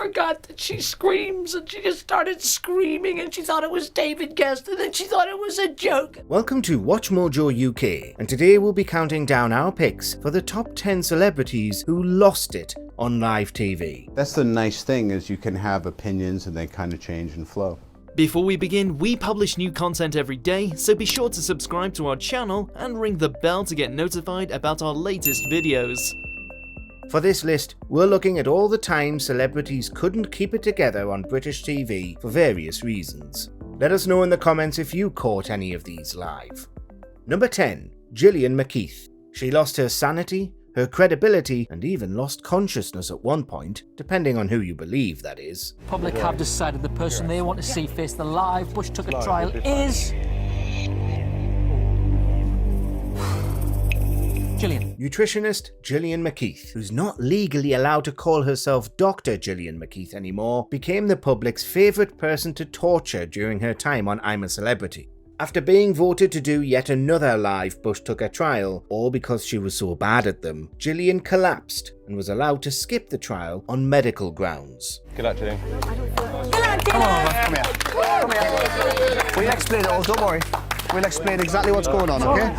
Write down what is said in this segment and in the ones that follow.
forgot that she screams, and she just started screaming, and she thought it was David Guest, and then she thought it was a joke. Welcome to WatchMojoUK, and today we'll be counting down our picks for the top 10 celebrities who lost it on live TV. That's the nice thing, is you can have opinions and they kind of change and flow. Before we begin, we publish new content every day, so be sure to subscribe to our channel and ring the bell to get notified about our latest videos. For this list, we're looking at all the times celebrities couldn't keep it together on British TV for various reasons. Let us know in the comments if you caught any of these live. Number 10. Gillian McKeith. She lost her sanity, her credibility, and even lost consciousness at one point, depending on who you believe, that is. Public have decided the person they want to see face the live Bush Tucker trial is... Gillian. Nutritionist Gillian McKeith, who's not legally allowed to call herself Dr. Gillian McKeith anymore, became the public's favourite person to torture during her time on I'm a Celebrity. After being voted to do yet another live Bush Tucker trial, all because she was so bad at them, Gillian collapsed and was allowed to skip the trial on medical grounds. Good luck, Gillian. Come here. We'll explain it all, don't worry. We'll explain exactly what's going on, okay?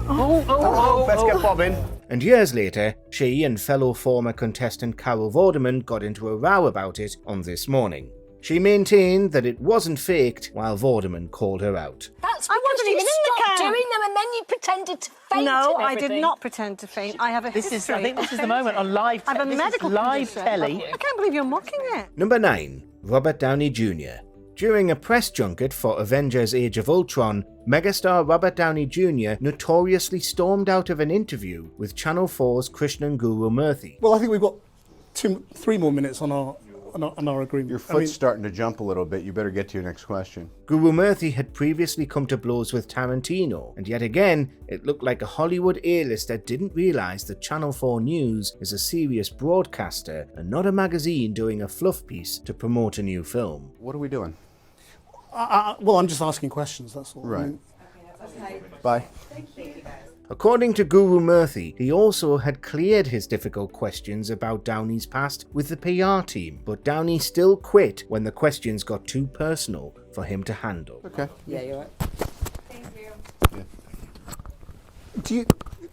Let's get Bob in. And years later, she and fellow former contestant Carol Vorderman got into a row about it on This Morning. She maintained that it wasn't faked, while Vorderman called her out. That's because I wasn't even in the camp. Doing them and then you pretended to faint. No, and I did not pretend to faint. I have a history. I think this is the moment on live. I have a medical live condition. telly. I can't believe you're mocking it. Number 9. Robert Downey Jr. During a press junket for Avengers Age of Ultron, megastar Robert Downey Jr. notoriously stormed out of an interview with Channel 4's Krishnan Guru Murthy. Well, I think we've got 3 more minutes on our agreement. Your foot's starting to jump a little bit. You better get to your next question. Guru Murthy had previously come to blows with Tarantino, and yet again, it looked like a Hollywood A-lister didn't realise that Channel 4 News is a serious broadcaster and not a magazine doing a fluff piece to promote a new film. What are we doing? Well, I'm just asking questions, that's all. Right. Okay. Bye. Thank you. According to Guru Murthy, he also had cleared his difficult questions about Downey's past with the PR team, but Downey still quit when the questions got too personal for him to handle. Okay. Yeah, you're right. Thank you. Yeah.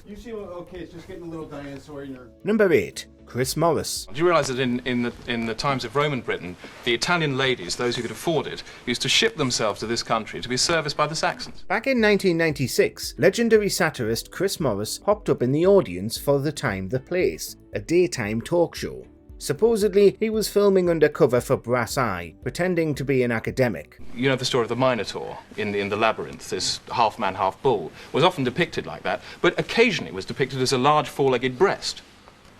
You seem okay, it's just getting a little dinosaur in your... Number 8. Chris Morris. Do you realise that in the times of Roman Britain, the Italian ladies, those who could afford it, used to ship themselves to this country to be serviced by the Saxons? Back in 1996, legendary satirist Chris Morris popped up in the audience for The Time, The Place, a daytime talk show. Supposedly, he was filming undercover for Brass Eye, pretending to be an academic. You know the story of the Minotaur in the labyrinth, this half man, half bull, was often depicted like that, but occasionally was depicted as a large four-legged breast.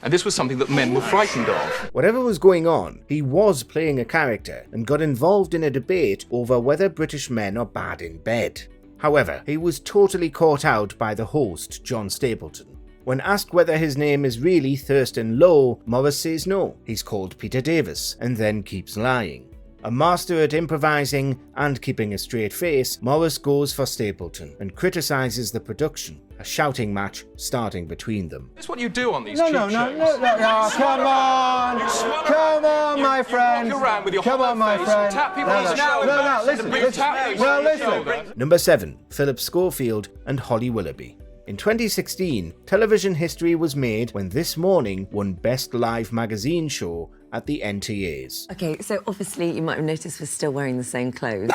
And this was something that men were frightened of. Whatever was going on, he was playing a character and got involved in a debate over whether British men are bad in bed. However, he was totally caught out by the host, John Stapleton. When asked whether his name is really Thurston Lowe, Morris says no, he's called Peter Davis, and then keeps lying. A master at improvising and keeping a straight face, Morris goes for Stapleton and criticises the production, a shouting match starting between them. That's what you do on these cheap shows. No, come on, my friend. Walk around with your Come on, my friend. Tap people on the shoulder. Listen. Number 7. Philip Schofield and Holly Willoughby. In 2016, television history was made when This Morning won Best Live Magazine Show at the NTAs. Okay, so obviously you might have noticed we're still wearing the same clothes.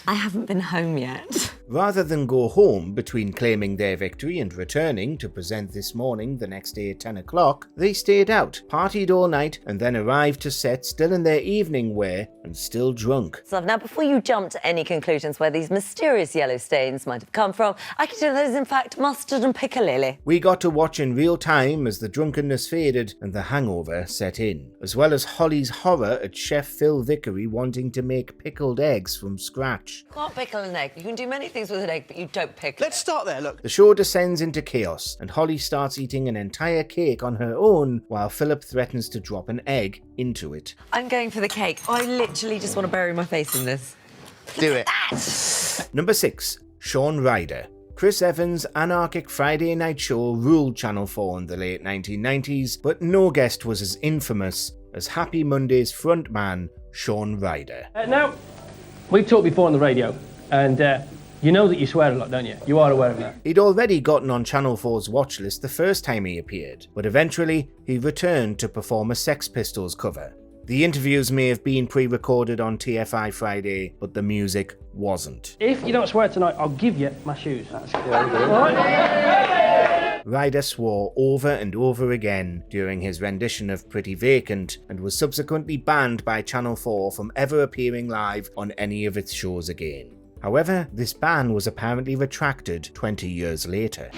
I haven't been home yet. Rather than go home between claiming their victory and returning to present This Morning the next day at 10 o'clock, they stayed out, partied all night, and then arrived to set still in their evening wear and still drunk. So now, before you jump to any conclusions where these mysterious yellow stains might have come from, I can tell you that is in fact mustard and piccalilli. We got to watch in real time as the drunkenness faded and the hangover set in, as well as Holly's horror at Chef Phil Vickery wanting to make pickled eggs from scratch. Can't pickle an egg. You can do many things with an egg, but you don't pickle. Let's start there, look. The show descends into chaos, and Holly starts eating an entire cake on her own, while Philip threatens to drop an egg into it. I'm going for the cake. I literally just want to bury my face in this. Do it. Number 6. Shaun Ryder. Chris Evans' anarchic Friday night show ruled Channel 4 in the late 1990s, but no guest was as infamous as Happy Monday's frontman, Shaun Ryder. Now, we've talked before on the radio, and you know that you swear a lot, don't you? You are aware of that. He'd already gotten on Channel 4's watch list the first time he appeared, but eventually he returned to perform a Sex Pistols cover. The interviews may have been pre-recorded on TFI Friday, but the music wasn't. If you don't swear tonight, I'll give you my shoes. That's good. Ryder swore over and over again during his rendition of Pretty Vacant and was subsequently banned by Channel 4 from ever appearing live on any of its shows again. However, this ban was apparently retracted 20 years later.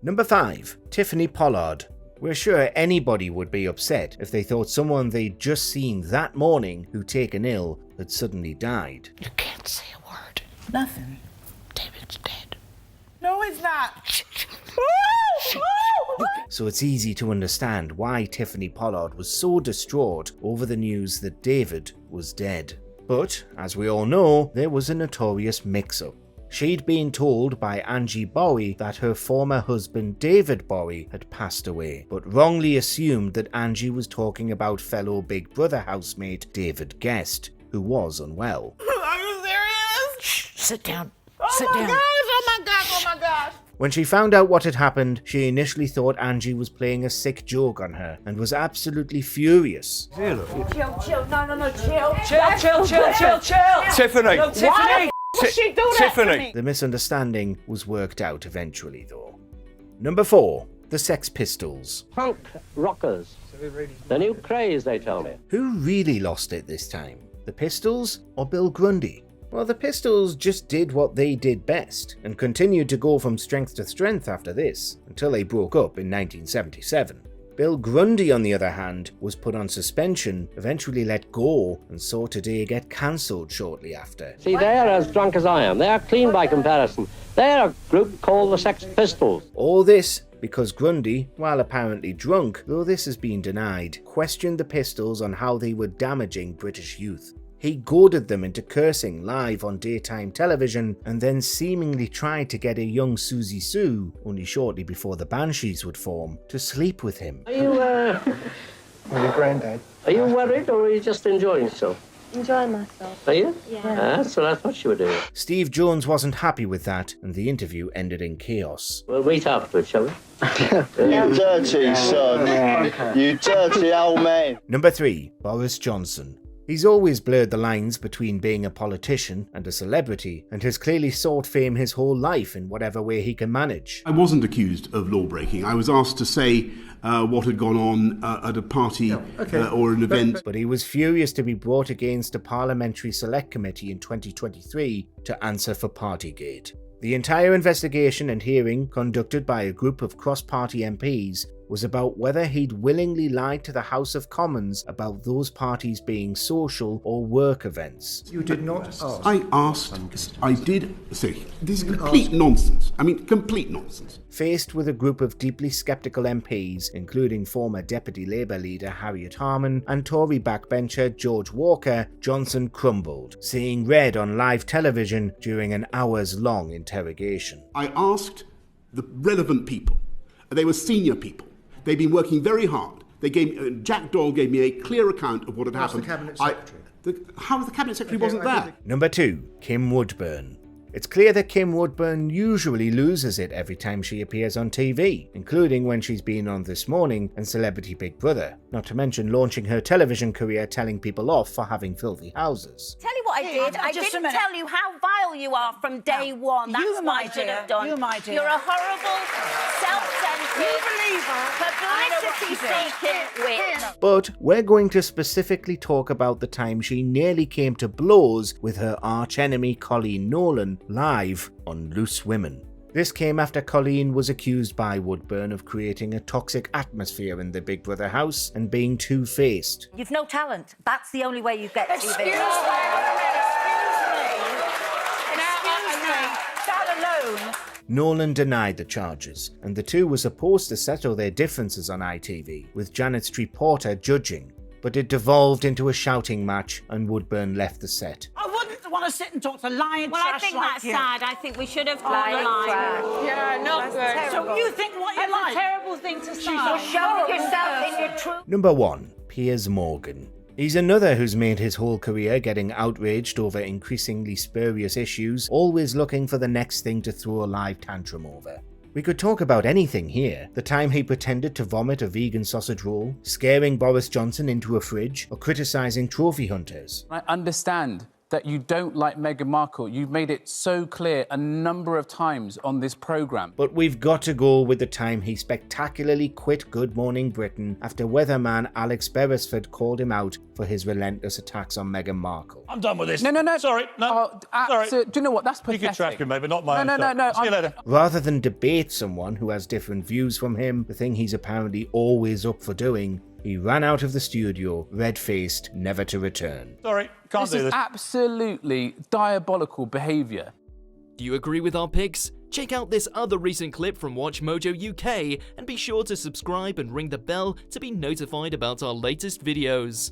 Number 5. Tiffany Pollard. We're sure anybody would be upset if they thought someone they'd just seen that morning who'd taken ill had suddenly died. You can't say a word. Nothing. David's dead. No, he's not. So it's easy to understand why Tiffany Pollard was so distraught over the news that David was dead. But, as we all know, there was a notorious mix-up. She'd been told by Angie Bowie that her former husband David Bowie had passed away, but wrongly assumed that Angie was talking about fellow Big Brother housemate David Guest, who was unwell. Are you serious? Shh, sit down. Oh Sit my down. gosh, oh my gosh, oh my gosh. When she found out what had happened, she initially thought Angie was playing a sick joke on her and was absolutely furious. Chill, no, chill. Chill. Tiffany. No, Tiffany. Why she do that Tiffany. to me? The misunderstanding was worked out eventually, though. Number 4. The Sex Pistols. Punk rockers. The new craze, they tell me. Who really lost it this time? The Pistols or Bill Grundy? Well, the Pistols just did what they did best, and continued to go from strength to strength after this, until they broke up in 1977. Bill Grundy, on the other hand, was put on suspension, eventually let go, and saw Today get cancelled shortly after. See, they're as drunk as I am. They're clean by comparison. They're a group called the Sex Pistols. All this because Grundy, while apparently drunk, though this has been denied, questioned the Pistols on how they were damaging British youth. He goaded them into cursing live on daytime television, and then seemingly tried to get a young Susie Sue, only shortly before the Banshees would form, to sleep with him. Are you, Well, your granddad. are you worried or are you just enjoying yourself? Enjoying myself. Are you? Yeah. That's what I thought you were doing. Steve Jones wasn't happy with that, and the interview ended in chaos. We'll meet afterwards, shall we? You dirty son. You dirty old man. Number 3. Boris Johnson. He's always blurred the lines between being a politician and a celebrity, and has clearly sought fame his whole life in whatever way he can manage. I wasn't accused of law breaking. I was asked to say what had gone on at a party or an event. But he was furious to be brought against a parliamentary select committee in 2023 to answer for Partygate. The entire investigation and hearing, conducted by a group of cross-party MPs, was about whether he'd willingly lied to the House of Commons about those parties being social or work events. You did not ask. I did say, this is complete nonsense. I mean, complete nonsense. Faced with a group of deeply sceptical MPs, including former Deputy Labour leader Harriet Harman and Tory backbencher George Walker, Johnson crumbled, seeing red on live television during an hours-long interrogation. I asked the relevant people. They were senior people. They've been working very hard. They gave Jack Doyle gave me a clear account of what had happened. The Cabinet Secretary. How the Cabinet Secretary wasn't there? Number 2. Kim Woodburn. It's clear that Kim Woodburn usually loses it every time she appears on TV, including when she's been on This Morning and Celebrity Big Brother, not to mention launching her television career telling people off for having filthy houses. Tell you what I did. I didn't tell you how vile you are from day one. That's what I should have done. You, my dear. You're a horrible, self-centered, publicity-seeking witch. But we're going to specifically talk about the time she nearly came to blows with her arch-enemy Colleen Nolan live on Loose Women. This came after Colleen was accused by Woodburn of creating a toxic atmosphere in the Big Brother house and being two-faced. You've no talent. That's the only way you get TV. Excuse me. That alone. Nolan denied the charges, and the two were supposed to settle their differences on ITV, with Janet Street Porter judging. but it devolved into a shouting match and Woodburn left the set. I wouldn't want to sit and talk to lying Well, I trash think like that's you. sad. I think we should have told a lie. Yeah, not good. So you think what you like? It's a terrible thing to say. You're showing yourself in your true... Number 1. Piers Morgan. He's another who's made his whole career getting outraged over increasingly spurious issues, always looking for the next thing to throw a live tantrum over. We could talk about anything here. The time he pretended to vomit a vegan sausage roll, scaring Boris Johnson into a fridge, or criticising trophy hunters. I understand that you don't like Meghan Markle. You've made it so clear a number of times on this programme. But we've got to go with the time he spectacularly quit Good Morning Britain after weatherman Alex Beresford called him out for his relentless attacks on Meghan Markle. I'm done with this. No. Sorry, no. Sorry. Do you know what? That's pathetic. You can trash him, maybe not my No. See you later. Rather than debate someone who has different views from him, the thing he's apparently always up for doing, he ran out of the studio, red-faced, never to return. Sorry, can't do This this. is absolutely diabolical behaviour. Do you agree with our picks? Check out this other recent clip from WatchMojoUK and be sure to subscribe and ring the bell to be notified about our latest videos.